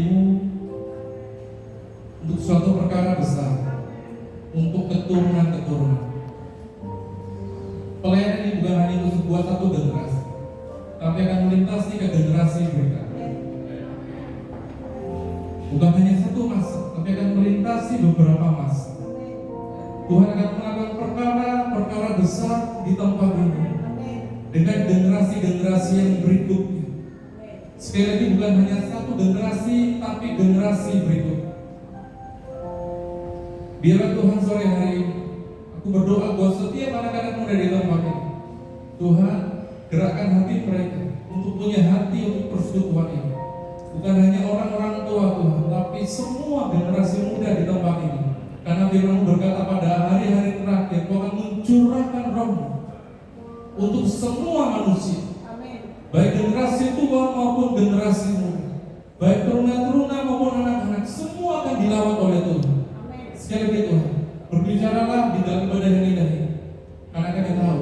janjimu untuk suatu perkara besar, untuk keturunan-keturunan. Pelayanan ini bukan hanya untuk sebuah satu generasi, tapi akan melintasi ke generasi berikutnya. Bukan hanya satu masa, tapi akan melintasi beberapa masa. Tuhan akan melakukan perkara-perkara besar di tempat ini dengan generasi-generasi yang berikutnya. Sekali lagi, bukan hanya satu generasi, tapi generasi berikutnya. Biarlah Tuhan sore hari ini, aku berdoa buat setiap anak-anak muda di tempat ini, Tuhan gerakkan hati mereka untuk punya hati untuk persekutuan ini. Bukan hanya orang-orang tua Tuhan, tapi semua generasi muda di tempat ini. Karena Firman-Mu berkata pada hari-hari terakhir Kau akan mencurahkan Roh-Mu untuk semua manusia. Baik generasi tua maupun generasi muda, baik teruna-teruna maupun anak-anak, semua akan dilawat oleh Tuhan. Sekali lagi Tuhan, berbicaralah di dalam ibadah yang indah ini, karena kami tahu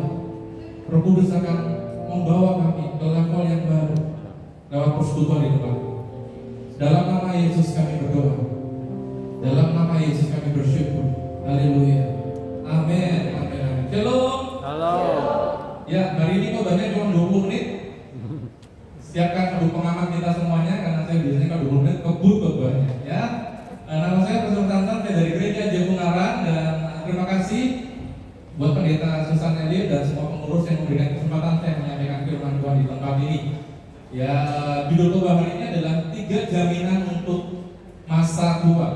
Roh Kudus akan membawa kami ke level yang baru lewat persekutuan di tempat. Dalam nama Yesus kami berdoa, dalam nama Yesus kami bersyukur. Haleluya. Amin. Amin. Shalom. Halo. Ya, hari ini kok banyak cuma 20 menit. Siapkan untuk pengamat kita semuanya, karena saya biasanya kalau 20 menit kebut banyak ya. Nama saya Pastor Tantan, saya dari Gereja Jagungaran, dan terima kasih buat Pendeta Susan Elir dan semua pengurus yang memberikan kesempatan saya menyampaikan firman Tuhan di tempat ini. Ya, judul khotbah hari ini adalah 3 jaminan untuk masa tua.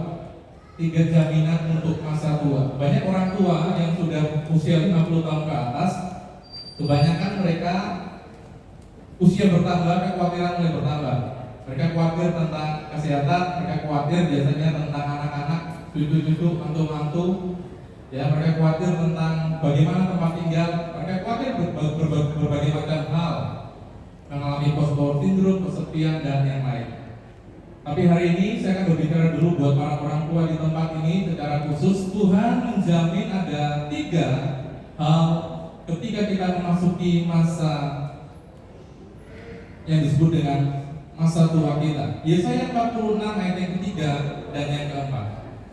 3 jaminan untuk masa tua. Banyak orang tua yang sudah usia 50 tahun ke atas, kebanyakan mereka usia bertambah, kekhawatiran mulai bertambah. Mereka khawatir tentang kesehatan, mereka khawatir biasanya tentang anak-anak, cucu-cucu, mantu-mantu. Ya, mereka khawatir tentang bagaimana tempat tinggal, mereka khawatir berbagai macam hal, mengalami post-power syndrome, kesepian, dan yang lain. Tapi hari ini saya akan berbicara dulu buat para orang tua di tempat ini secara khusus. Tuhan menjamin ada 3 hal ketika kita memasuki masa yang disebut dengan masa tua kita. Yesaya 46 ayat yang ketiga dan yang keempat.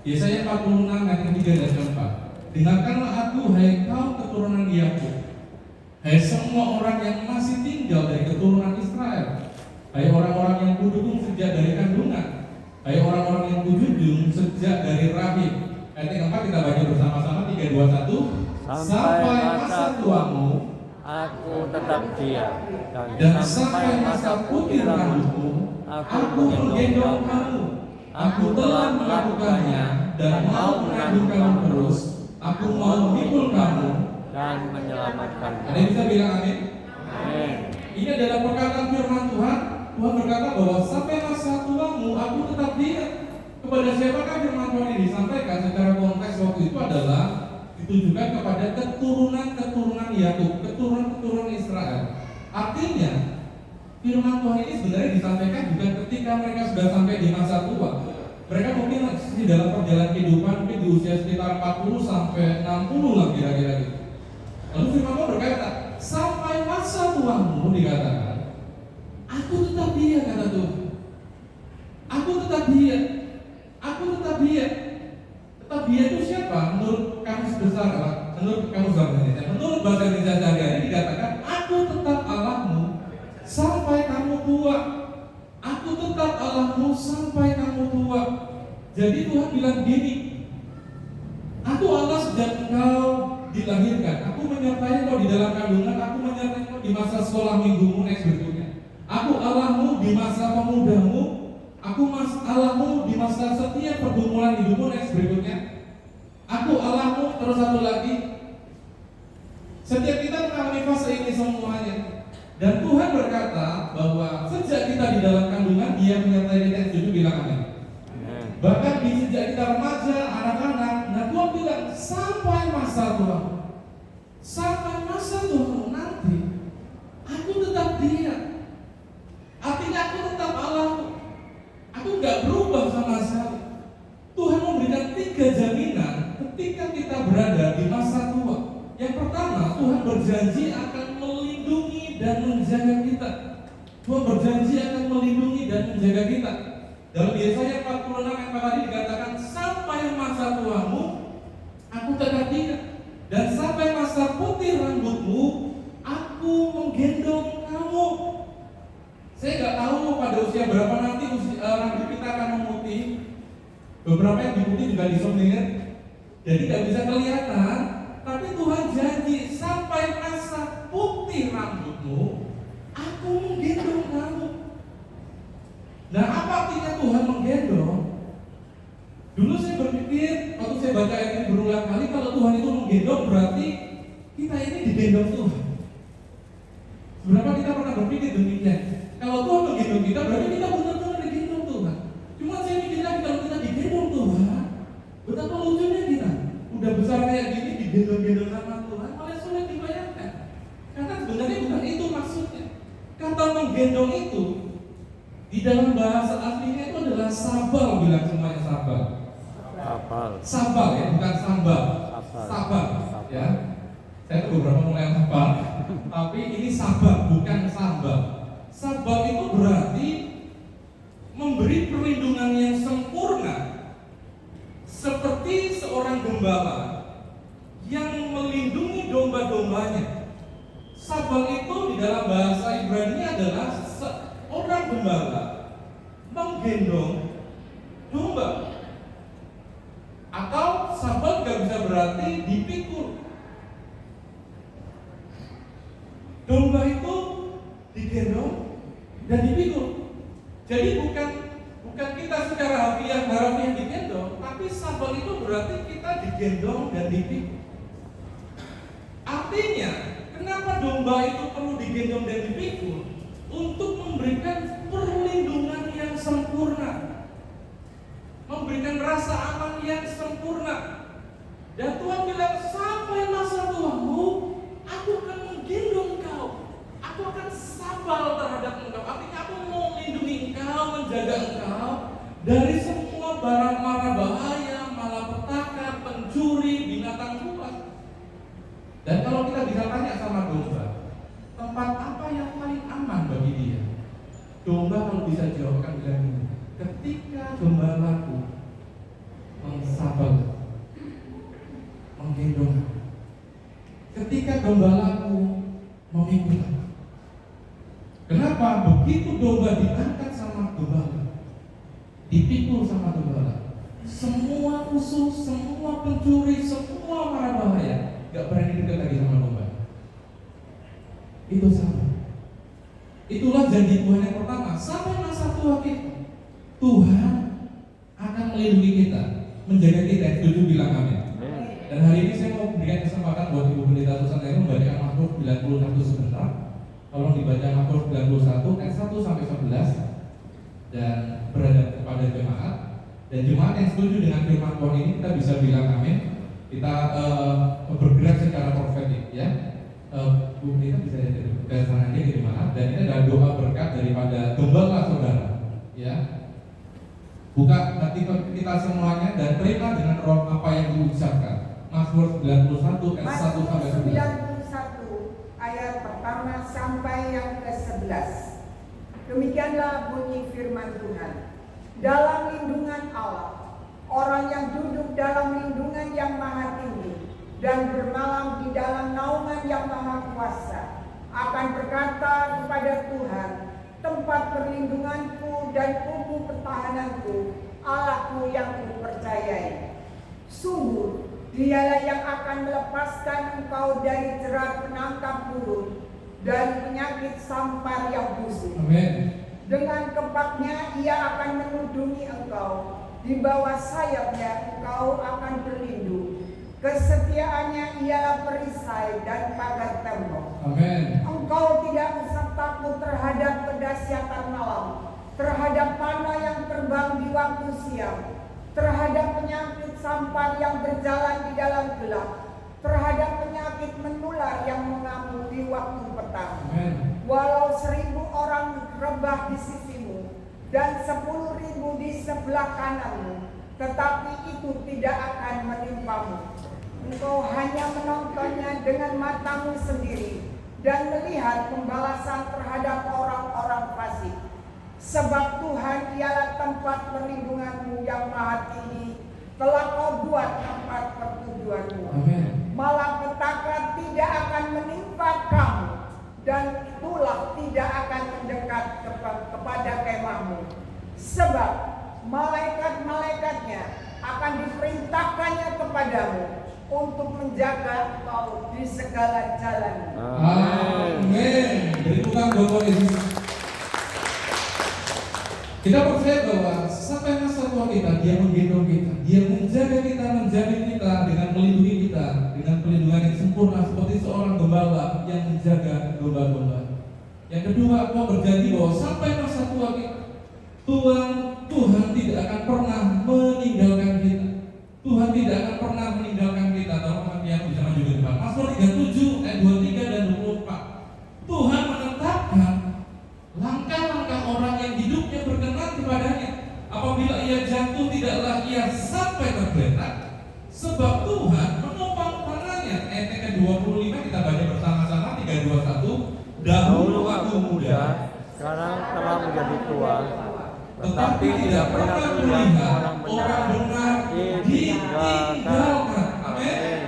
Yesaya 46 ayat yang ketiga dan keempat. Dengarkanlah aku, hai kaum keturunan Yakub, hai semua orang yang masih tinggal dari keturunan Israel, hai orang-orang yang kudukung sejak dari kandungan, hai orang-orang yang kujunjung sejak dari rahim. Ayat yang keempat kita baca bersama-sama, 3, 2, 1. Sampai masa tuamu aku tetap diam, dan sampai masa putih rambutmu aku menggendong kamu. Aku telah melakukannya dan mau mengandung kamu terus. Aku mau memikul kamu dan menyelamatkan. Ada yang bisa bilang amin? Amin. Ini adalah perkataan firman Tuhan. Tuhan berkata bahwa sampai masa tuamu aku tetap diam. Kepada siapakah firman Tuhan ini disampaikan? Secara konteks waktu itu adalah ditujukan kepada keturunan-keturunan Yakub, keturunan-keturunan Israel. Artinya, firman Tuhan ini sebenarnya disampaikan juga ketika mereka sudah sampai di masa tua. Mereka mungkin di dalam perjalanan kehidupan mungkin di usia sekitar 40 sampai 60 lah kira-kira gitu. Lalu firman Tuhan berkata, sampai masa tuamu dikatakan, aku tetap diam, kata Tuhan. Aku tetap diam. Aku tetap diam. Tetap diam itu siapa? Menurut kamus besar, menurut kamus bahasa Indonesia, menurut bahasa Indonesia sehari-hari dikatakan, aku tetap Allahmu sampai kamu tua. Aku tetap Allahmu sampai kamu tua. Jadi Tuhan bilang gini, aku Allah sejak engkau dilahirkan. Aku menyertai kau di dalam kandungan. Aku menyertai kau di masa sekolah minggumu next berikutnya. Aku Allahmu di masa pemudamu. Aku Allahmu di masa setiap pergumulan hidupmu next berikutnya. Aku Allahmu, terus satu lagi. Setiap kita mengalami fase ini semuanya. Dan Tuhan berkata bahwa sejak kita di dalam kandungan, Dia menyertai kita. Setuju bilang amin. Bahkan di sejak kita remaja, anak-anak, nah Tuhan bilang sampai masa tua, sampai masa tua nanti, aku tetap Dia. Artinya aku tetap Allahmu. Aku nggak berubah sama sekali. Tuhan memberikan 3 jaminan ketika kita berada di masa tua. Yang pertama, Tuhan berjanji akan melindungi dan menjaga kita. Tuhan berjanji akan melindungi dan menjaga kita. Dalam Yesaya 46 yang tadi dikatakan, sampai masa tuamu aku tetap diam, dan sampai masa putih rambutmu aku menggendong kamu. Saya nggak tahu pada usia berapa nanti rambut kita akan memutih. Beberapa yang diputih juga disembelih, jadi nggak bisa kelihatan. Tapi Tuhan janji, sampai masa putih rambutmu aku menggendong kamu. Nah, apa artinya Tuhan menggendong? Dulu saya berpikir, waktu saya baca ayat ini berulang kali, kalau Tuhan itu menggendong berarti kita ini digendong Tuhan. Berapa kita pernah berpikir demikian? Kalau Tuhan menggendong kita, berarti kita benar-benar digendong Tuhan. Cuma saya mikir lagi, kalau kita digendong Tuhan, betapa lucunya kita. Udah besar kayak gini, digendong-gendong sama Tuhan, malah sulit dibayangkan. Karena sebenarnya bukan itu maksudnya. Kata menggendong itu di dalam bahasa aslinya itu adalah sabal, bilang semuanya sabal. Sabal ya, bukan sambal. Sabal ya. Saya tuh beberapa mulai sabal, tapi ini sabal, bukan sambal. Sabal itu berarti memberi perlindungan yang sempurna, seperti seorang gembala yang melindungi domba-dombanya. Sabal itu di dalam bahasa Ibrani adalah seorang gembala menggendong domba. Atau sabal juga bisa berarti dipikul. Domba itu digendong dan dipikul. Jadi bukan kita secara harfiah digendong, tapi sabal itu berarti kita digendong dan dipikul. Artinya, kenapa domba itu perlu digendong dan dipikul? Untuk memberikan perlindungan yang sempurna, memberikan rasa aman yang sempurna. Dan Tuhan bilang, sampai masa tuamu aku akan menggendong engkau, aku akan sabal terhadap engkau. Artinya aku mau melindungi engkau, menjaga engkau dari semua barang mara bahaya, malapetaka, pencuri, binatang buas. Dan kalau kita bisa tanya sama domba, tempat apa yang paling aman bagi dia? Domba kalau bisa jawabkan bilang ini, ketika gembalaku mensabal, menggendong, ketika gembalaku memikul. Kenapa? Begitu domba diangkat sama gembala, dipikul sama gembala, semua musuh, semua pencuri, semua mara bahaya gak berani dekat lagi sama domba. Itu sama. Itulah janji Tuhan yang pertama. Sampai masa tua kita, Tuhan akan melindungi kita, menjaga kita. Setuju, bilang amin. Dan hari ini saya mau berikan kesempatan buat Ibu Pendeta Susan Tero membacakan Mazmur 91 sebentar. Tolong dibaca Mazmur 91 ayat 1 sampai 11 dan berada kepada jemaat. Dan jemaat yang setuju dengan firman Tuhan ini, kita bisa bilang amin. Kita bergerak secara profetik, ya. Bu Pendeta bisa dasarnya di jemaat, dan ini adalah doa berkat daripada gembala saudara, ya. Buka hati kita semuanya dan terima dengan roh apa yang diucapkan. Mazmur 91 ayat 1 sampai 11. 91 ayat pertama sampai yang ke-11. Demikianlah bunyi firman Tuhan. Dalam lindungan Allah, orang yang duduk dalam lindungan yang maha tinggi dan bermalam di dalam naungan yang maha kuasa akan berkata kepada Tuhan, tempat perlindunganku dan kubu pertahananku, Allahku yang kupercayai. Sungguh, Dialah yang akan melepaskan engkau dari jerat penangkap burung dan penyakit sampar yang busuk. Amin. Dengan kepaknya ia akan menudungi engkau, di bawah sayapnya engkau akan berlindung. Kesetiaannya ialah perisai dan pagar tembok. Amin. Engkau tidak usah takut terhadap kedahsyatan malam, terhadap panah yang terbang di waktu siang, terhadap penyakit sampar yang berjalan di dalam gelap, terhadap penyakit menular yang mengamuk di waktu petang. Amin. Walau 1000 orang rebah di sisimu dan 10.000 di sebelah kananmu, tetapi itu tidak akan menimpamu. Engkau hanya menontonnya dengan matamu sendiri dan melihat pembalasan terhadap orang-orang fasik. Sebab Tuhan ialah tempat perlindunganmu yang maha tinggi, telah kau buat tempat pertujuanmu. Amin. Malapetaka tidak akan menimpa kamu, dan itulah tidak akan mendekat kepada kemahmu. Sebab malaikat-malaikatnya akan diperintahkannya kepadamu untuk menjaga kau di segala jalanmu. Amin. Beri tepuk tangan buat Yesus. Kita percaya bahwa sampai masa tua kita, Dia menggendong kita, Dia menjaga kita, menjamin kita dengan melindungi kita dengan pelindungan yang sempurna seperti seorang gembala yang menjaga domba-domba. Yang kedua, Kau berjanji bahwa sampai masa tua kita, Tuhan tidak akan pernah meninggalkan kita. Tuhan tidak akan pernah meninggalkan kita. Tolong yang bisa maju ke depan. Mazmur 37 ayat 23 dan 24. Tuhan menetapkan langkah-langkah orang yang hidupnya berkenan kepadanya. Apabila ia jatuh, tidaklah ia sampai tergeletak, sebab Tuhan menopang tangannya. Ayat yang ke-25 kita baca bersama-sama. 3, 2, 1. Dahulu aku muda, sekarang telah menjadi tua, tetapi tidak pernah melihat orang benar ditinggalkan. Amin.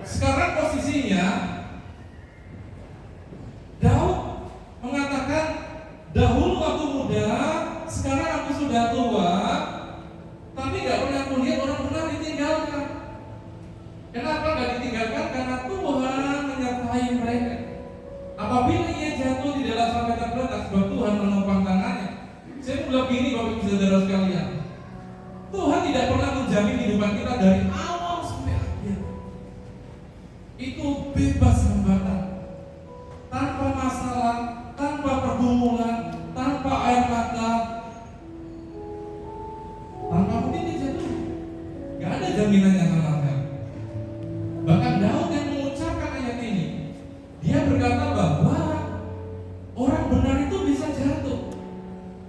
Sekarang posisinya Daud mengatakan, dahulu aku muda, sekarang aku sudah tua, tapi gak pernah aku lihat orang benar ditinggalkan. Kenapa gak ditinggalkan? Karena Tuhan menyertai mereka. Apabila ia jatuh, tidaklah sampai tergeletak, sebab Tuhan menopang tangannya. Saya bilang gini, Bapak Ibu Saudara sekalian, Tuhan tidak pernah menjamin kehidupan kita dari awal sampai akhir. Itu bebas hambatan, tanpa masalah, tanpa pergumulan, tanpa air mata, tanpa mungkin dijatuh. Gak ada jaminannya sama sekali. Bahkan Daud yang mengucapkan ayat ini, dia berkata bahwa orang benar itu bisa jatuh,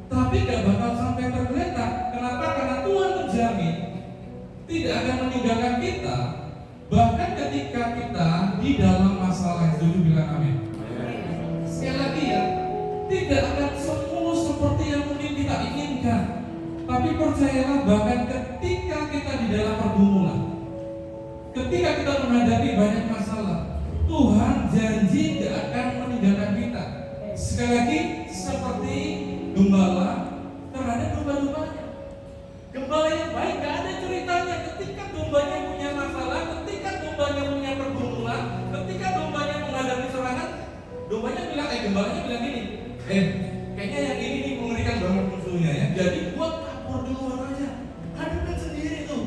tapi gak bakal sampai tergeletak. Kenapa? Karena Tuhan menjamin tidak akan meninggalkan kita, bahkan ketika kita di dalam masalah. Setuju bilang amin. Sekali lagi ya, tidak akan semulus seperti yang mungkin kita inginkan, tapi percayalah bahkan ketika kita di dalam pergumulan, ketika kita menghadapi banyak masalah, Tuhan janji tidak akan meninggalkan kita. Sekali lagi, seperti gembala terhadap domba-dombanya. Gembala yang baik gak ada ceritanya ketika dombanya punya masalah, ketika dombanya punya pergumulan, ketika dombanya menghadapi serangan, dombanya bilang, gembalanya bilang gini, kayaknya yang ini nih mengerikan banget musuhnya ya, jadi buat kabur duluan aja, hadapin sendiri tuh.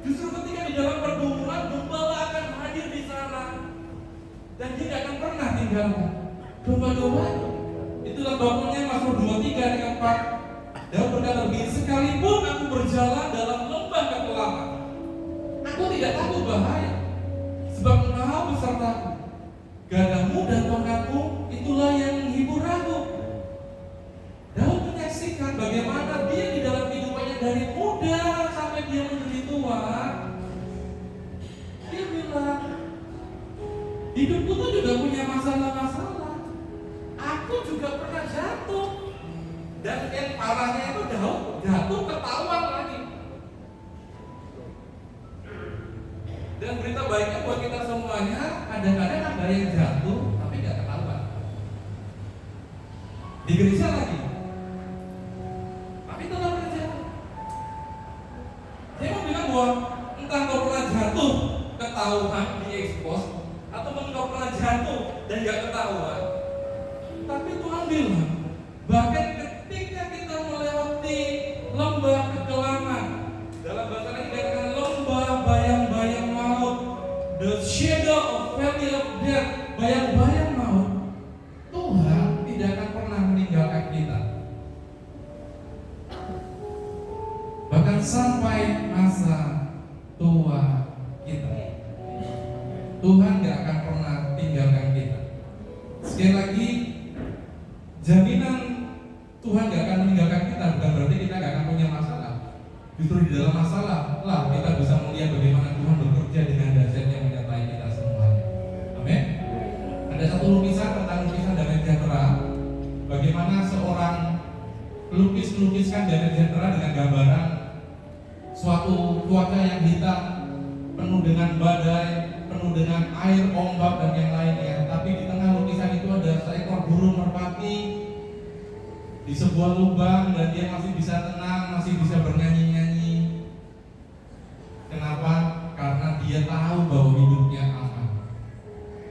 Justru ketika di dalam pergumulan, gembala akan hadir di sana, dan dia gak akan pernah tinggalkan domba-dombanya. Itulah bangunnya Mazmur 23 ayat 4. Daud berkata begini, sekalipun aku berjalan dalam lembah kekelaman, aku tidak takut bahaya, sebab Engkau besertaku. Gadamu dan tongkatmu itulah yang menghibur aku. Daud menyaksikan bagaimana dia di dalam kehidupannya dari muda sampai dia menjadi tua. Dia bilang, hidupku tuh juga punya masalah-masalah. Aku juga pernah jatuh. Dan yang parahnya itu jatuh ketahuan lagi. Dan berita baiknya buat kita semuanya, kadang-kadang ada yang jatuh tapi gak ketahuan. Di gereja lagi, tapi tetap aja. Saya mau bilang bahwa entah kau pernah jatuh ketahuan di expose, atau kau pernah jatuh dan gak ketahuan, tapi Tuhan bilang bahkan ketika kita melewati lembah kekelaman, dalam bahasa lain dikatakan lembah bayang-bayang maut, the shadow of valley of death, bayang-bayang maut, Tuhan tidak akan pernah meninggalkan kita. Bahkan sampai masa tua kita, Tuhan gak akan pernah tinggalkan kita. Sekali lagi, jaminan Tuhan gak akan meninggalkan kita bukan berarti kita gak akan punya masalah. Justru di dalam masalah lah kita bisa melihat bagaimana Tuhan bekerja dengan dahsyatnya menyertai kita semuanya. Amin. Ada satu lukisan tentang lukisan damai sejahtera. melukiskan dari jendela dengan gambaran suatu cuaca yang hitam, penuh dengan badai, penuh dengan air, ombak dan yang lainnya. Tapi di tengah lukisan itu ada seekor burung merpati di sebuah lubang dan dia masih bisa tenang, masih bisa bernyanyi-nyanyi. Kenapa? Karena dia tahu bahwa hidupnya aman.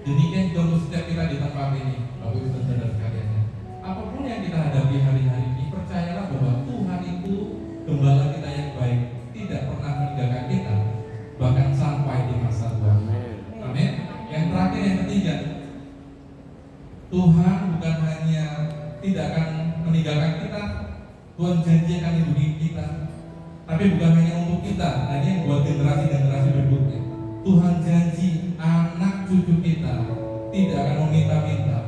Demikian juga untuk setiap kita di tempat ini, Bapak Ibu dan Saudara sekalian. Apapun yang kita hadapi hari-hari ini, percayalah bahwa Tuhan itu gembala kita yang baik, tidak pernah meninggalkan kita, bahkan sampai di masa tua. Amin. Yang terakhir, yang ketiga, Tuhan bukan hanya tidak akan meninggalkan kita, Tuhan janji akan hidupi kita, tapi bukan hanya untuk kita, hanya yang buat generasi-generasi berikutnya. Tuhan janji anak cucu kita tidak akan meminta-minta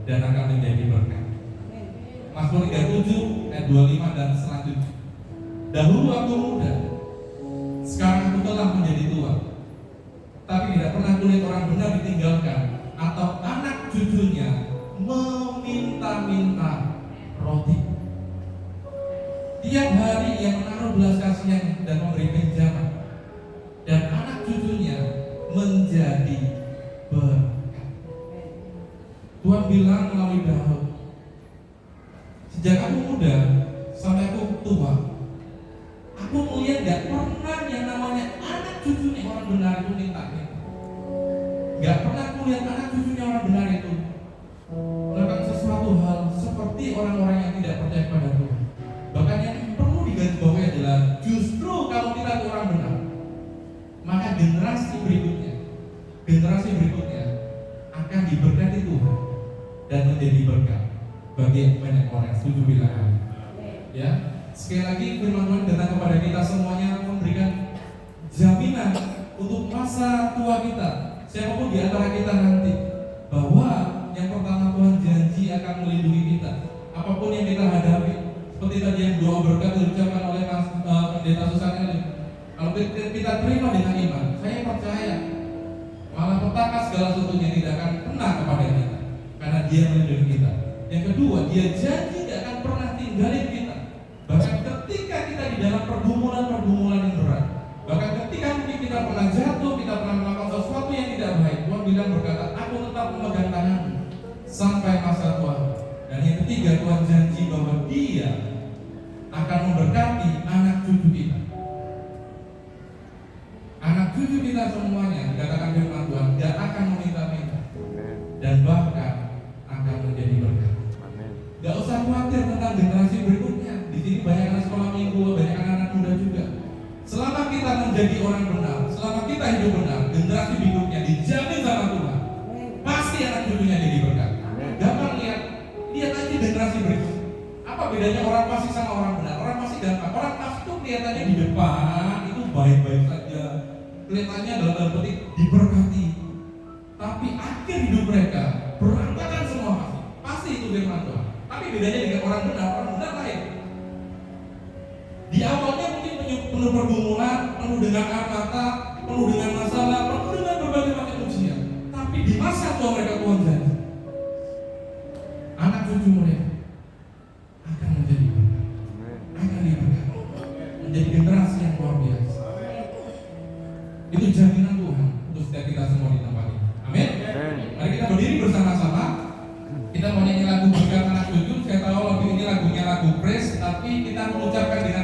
dan akan menjadi berkat. Mazmur 37 ayat 25 dan selanjutnya. Dahulu aku muda, sekarang aku telah menjadi tua, tapi tidak pernah kulihat orang benar ditinggalkan atau anak cucunya meminta-minta roti. Tiap hari ia menaruh belas kasihan dan memberi pinjaman, dan anak cucunya menjadi berkat. Tuhan bilang melalui Daud, sejak aku muda sampai aku tua, aku melihat gak pernah yang namanya anak cucunya orang benar itu minta. Gak pernah kulihat anak cucunya orang benar itu melakukan sesuatu hal seperti orang-orang yang tidak percaya pada Tuhan. Bahkan yang perlu digarisbawahi adalah justru kalau kita itu orang benar, maka generasi berikutnya akan diberkati Tuhan dan menjadi berkat bagi banyak orang. Setuju bilang amin. Ya, sekali lagi firman Tuhan datang kepada kita semuanya memberikan jaminan untuk masa tua kita, siapapun di antara kita nanti, bahwa yang pertama Tuhan janji akan melindungi kita apapun yang kita hadapi. Seperti tadi yang doa berkat diucapkan oleh Pendeta Susan Elim, kalau kita terima dengan iman, saya percaya malah petaka segala sesuatunya tidak akan kena kepada kita, karena Dia melindungi kita. Yang kedua, Dia janji tidak akan pernah tinggalin kita, bahkan ketika kita di dalam pergumulan yang berat, bahkan ketika mungkin kita pernah jatuh, kita pernah melakukan sesuatu yang tidak baik, Tuhan bilang berkata, aku tetap memegang tanganmu sampai masa tua. Dan yang ketiga, Tuhan janji bahwa Dia akan memberkati anak cucu kita. Anak cucu kita semuanya, dikatakan firman Tuhan, gak akan meminta-minta dan bahkan akan menjadi berkat. Gak usah khawatir tentang generasi berikutnya. Di sini banyak anak sekolah minggu, banyak anak muda juga. Selama kita menjadi orang benar, selama kita hidup benar, generasi berikutnya dijamin sama Tuhan, pasti anak cucunya jadi berkat. Gampang lihat aja generasi berikutnya. Apa bedanya orang pasti sama orang benar? Orang pasti gampang. Orang pasti itu kelihatannya di depan itu baik-baik saja, kelihatannya dalam petik diberkati, tapi akhir hidup mereka berantakan semua pasti itu firman Tuhan. Tapi bedanya dengan orang benar lain. Di awalnya mungkin penuh pergumulan, penuh dengan amarah, penuh dengan masalah, penuh dengan berbagai macam ujian. Tapi di masa tua mereka Tuhan janji, anak cucu mereka akan menjadi berkat, akan diberkati, menjadi generasi yang luar biasa. Itu jaminan Tuhan untuk setiap kita semua di tempat ini. Amin. Mari kita berdiri bersama-sama. Kita mau nyanyi lagu berkat anak cucu. Saya tahu lagu ini lagunya lagu praise, tapi kita mengucapkan dengan